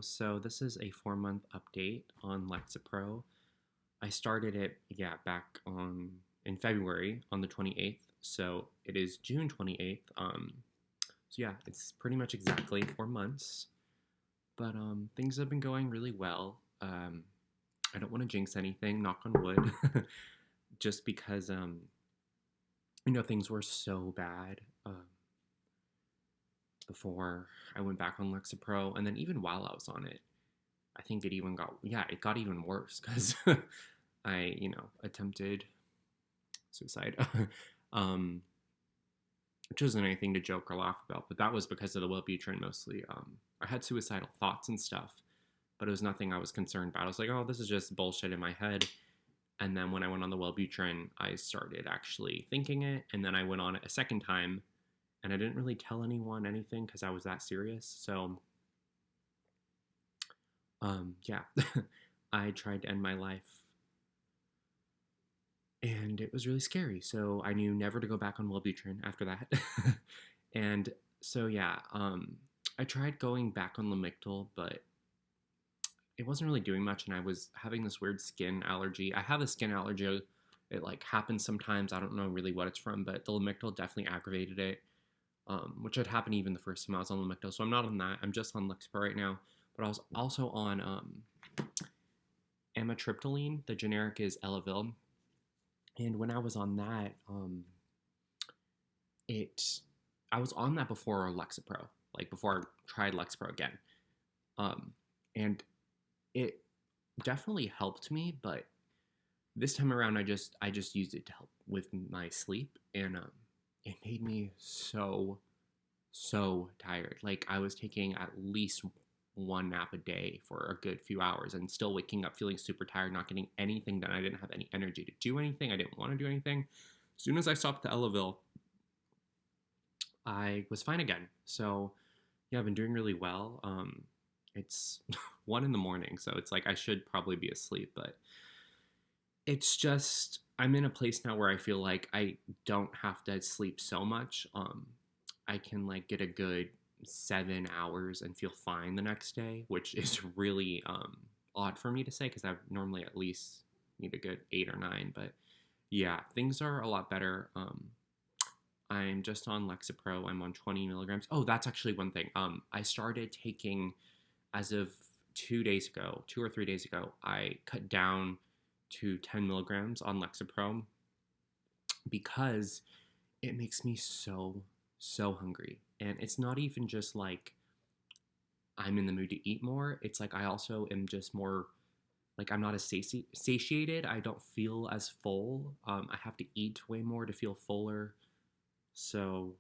So this is a 4-month update on Lexapro. I started it, back on in February on the 28th. So it is June 28th. It's pretty much exactly 4 months. But things have been going really well. I don't want to jinx anything, knock on wood, just because things were so bad before I went back on Lexapro, and then even while I was on it, I think it got even worse because I attempted suicide, um, which isn't anything to joke or laugh about, but that was because of the Wellbutrin mostly. I had suicidal thoughts and stuff, but it was nothing I was concerned about. I was like, oh, this is just bullshit in my head. And then when I went on the Wellbutrin, I started actually thinking it, and then I went on it a second time, and I didn't really tell anyone anything because I was that serious. So yeah, I tried to end my life, and it was really scary. So I knew never to go back on Wellbutrin after that. And so yeah, I tried going back on Lamictal, but it wasn't really doing much, and I was having this weird skin allergy. I have a skin allergy. It like happens sometimes. I don't know really what it's from, but the Lamictal definitely aggravated it, which had happened even the first time I was on Lamictal. So I'm not on that. I'm just on Lexapro right now. But I was also on amitriptyline. The generic is Elavil. And when I was on that, it I was on that before Lexapro, like before I tried Lexapro again, and it definitely helped me. But this time around, I just used it to help with my sleep, and it made me so tired. Like I was taking at least one nap a day for a good few hours and still waking up feeling super tired, not getting anything done. I didn't have any energy to do anything. I didn't want to do anything. As soon as I stopped the Elavil, I was fine again. So yeah, I've been doing really well. It's 1 in the morning, so it's like I should probably be asleep, but it's just I'm in a place now where I feel like I don't have to sleep so much. I can like get a good 7 hours and feel fine the next day, which is really odd for me to say because I normally at least need a good 8 or 9. But yeah, things are a lot better. I'm just on Lexapro. I'm on 20 milligrams. Oh, that's actually one thing. I started taking as of 2 days ago, 2 or 3 days ago. I cut down to 10 milligrams on Lexapro because it makes me so hungry. And it's not even just like I'm in the mood to eat more. It's like I also am just more like I'm not as satiated. I don't feel as full. I have to eat way more to feel fuller. So,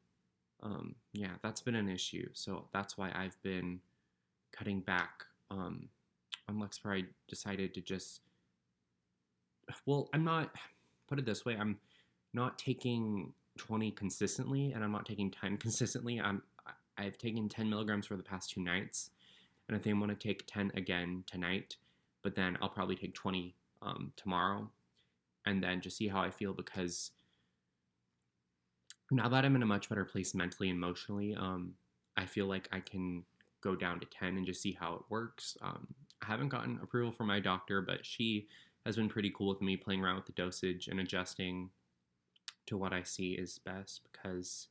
yeah, that's been an issue. So that's why I've been cutting back. On Lexapro, I decided to just, well, I'm not, put it this way, I'm not taking 20 consistently, and I'm not taking 10 consistently. I've taken 10 milligrams for the past 2 nights, and I think I'm going to take 10 again tonight, but then I'll probably take 20 tomorrow, and then just see how I feel, because now that I'm in a much better place mentally and emotionally, I feel like I can go down to 10 and just see how it works. I haven't gotten approval from my doctor, but she has been pretty cool with me playing around with the dosage and adjusting to what I see is best, because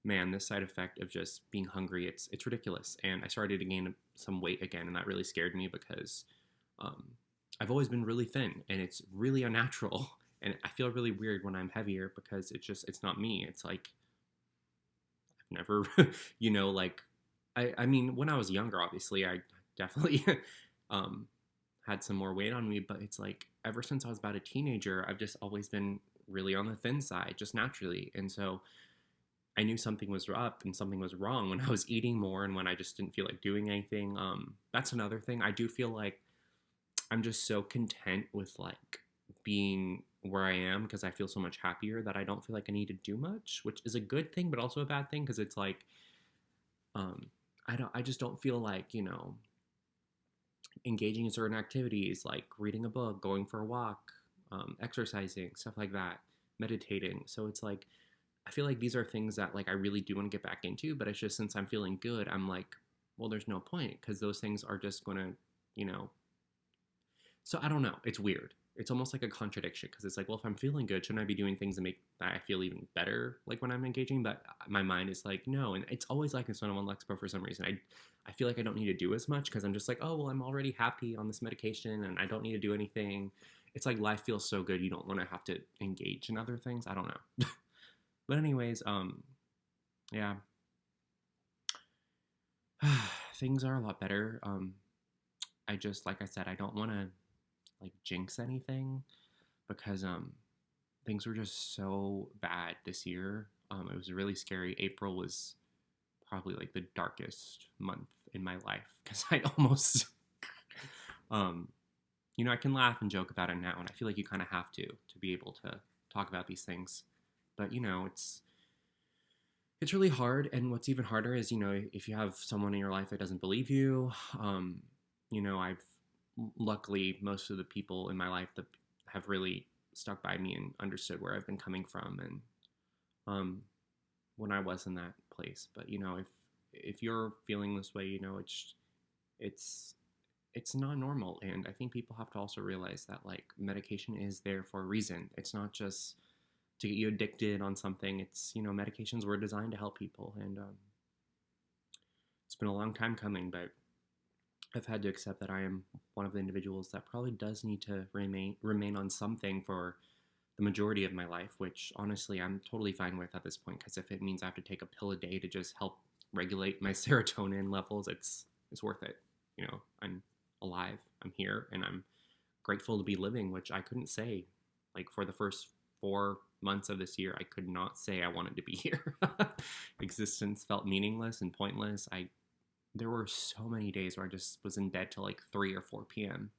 man, this side effect of just being hungry, it's ridiculous. And I started to gain some weight again, and that really scared me because um, I've always been really thin, and it's really unnatural. And I feel really weird when I'm heavier because it's not me. It's like I've never, like I mean, when I was younger, obviously, I definitely um, had some more weight on me, but it's like ever since I was about a teenager, I've just always been really on the thin side, just naturally. And so I knew something was up and something was wrong when I was eating more and when I just didn't feel like doing anything. That's another thing. I do feel like I'm just so content with like being where I am because I feel so much happier that I don't feel like I need to do much, which is a good thing, but also a bad thing because it's like um, I just don't feel like engaging in certain activities like reading a book, going for a walk, exercising, stuff like that, meditating. So it's like I feel like these are things that like I really do want to get back into, but it's just since I'm feeling good, I'm like well, there's no point because those things are just going to, you know, so I don't know. It's weird. It's almost like a contradiction because it's like, well, if I'm feeling good, shouldn't I be doing things that make that I feel even better, like when I'm engaging? But my mind is like, no. And it's always like this when I'm on Lexapro for some reason. I feel like I don't need to do as much because I'm just like, oh, well, I'm already happy on this medication and I don't need to do anything. It's like life feels so good, you don't want to have to engage in other things. I don't know. But anyways, yeah, things are a lot better. I just, like I said, I don't want to like jinx anything because things were just so bad this year. It was really scary. April was probably like the darkest month in my life because I almost um you know, I can laugh and joke about it now, and I feel like you kind of have to be able to talk about these things. But you know, it's really hard, and what's even harder is, you know, if you have someone in your life that doesn't believe you. You know, I've luckily most of the people in my life that have really stuck by me and understood where I've been coming from, and um, when I was in that place. But you know, if you're feeling this way, you know, it's it's not normal, and I think people have to also realize that like medication is there for a reason. It's not just to get you addicted on something. It's, you know, medications were designed to help people, and it's been a long time coming, but I've had to accept that I am one of the individuals that probably does need to remain on something for the majority of my life, which honestly I'm totally fine with at this point, because if it means I have to take a pill a day to just help regulate my serotonin levels, it's worth it. You know, I'm alive, I'm here, and I'm grateful to be living, which I couldn't say. Like for the first 4 months of this year, I could not say I wanted to be here. Existence felt meaningless and pointless. There were so many days where I just was in bed till like 3 or 4 p.m.,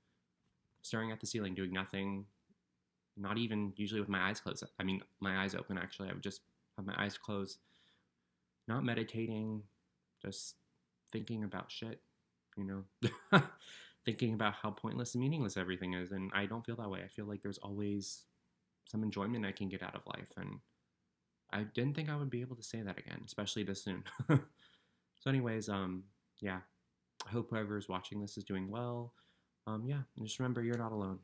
staring at the ceiling, doing nothing, not even usually with my eyes closed. I mean, my eyes open actually. I would just have my eyes closed, not meditating, just thinking about shit, you know? Thinking about how pointless and meaningless everything is. And I don't feel that way. I feel like there's always some enjoyment I can get out of life. And I didn't think I would be able to say that again, especially this soon. So, anyways, yeah, I hope whoever is watching this is doing well. Yeah, and just remember, you're not alone.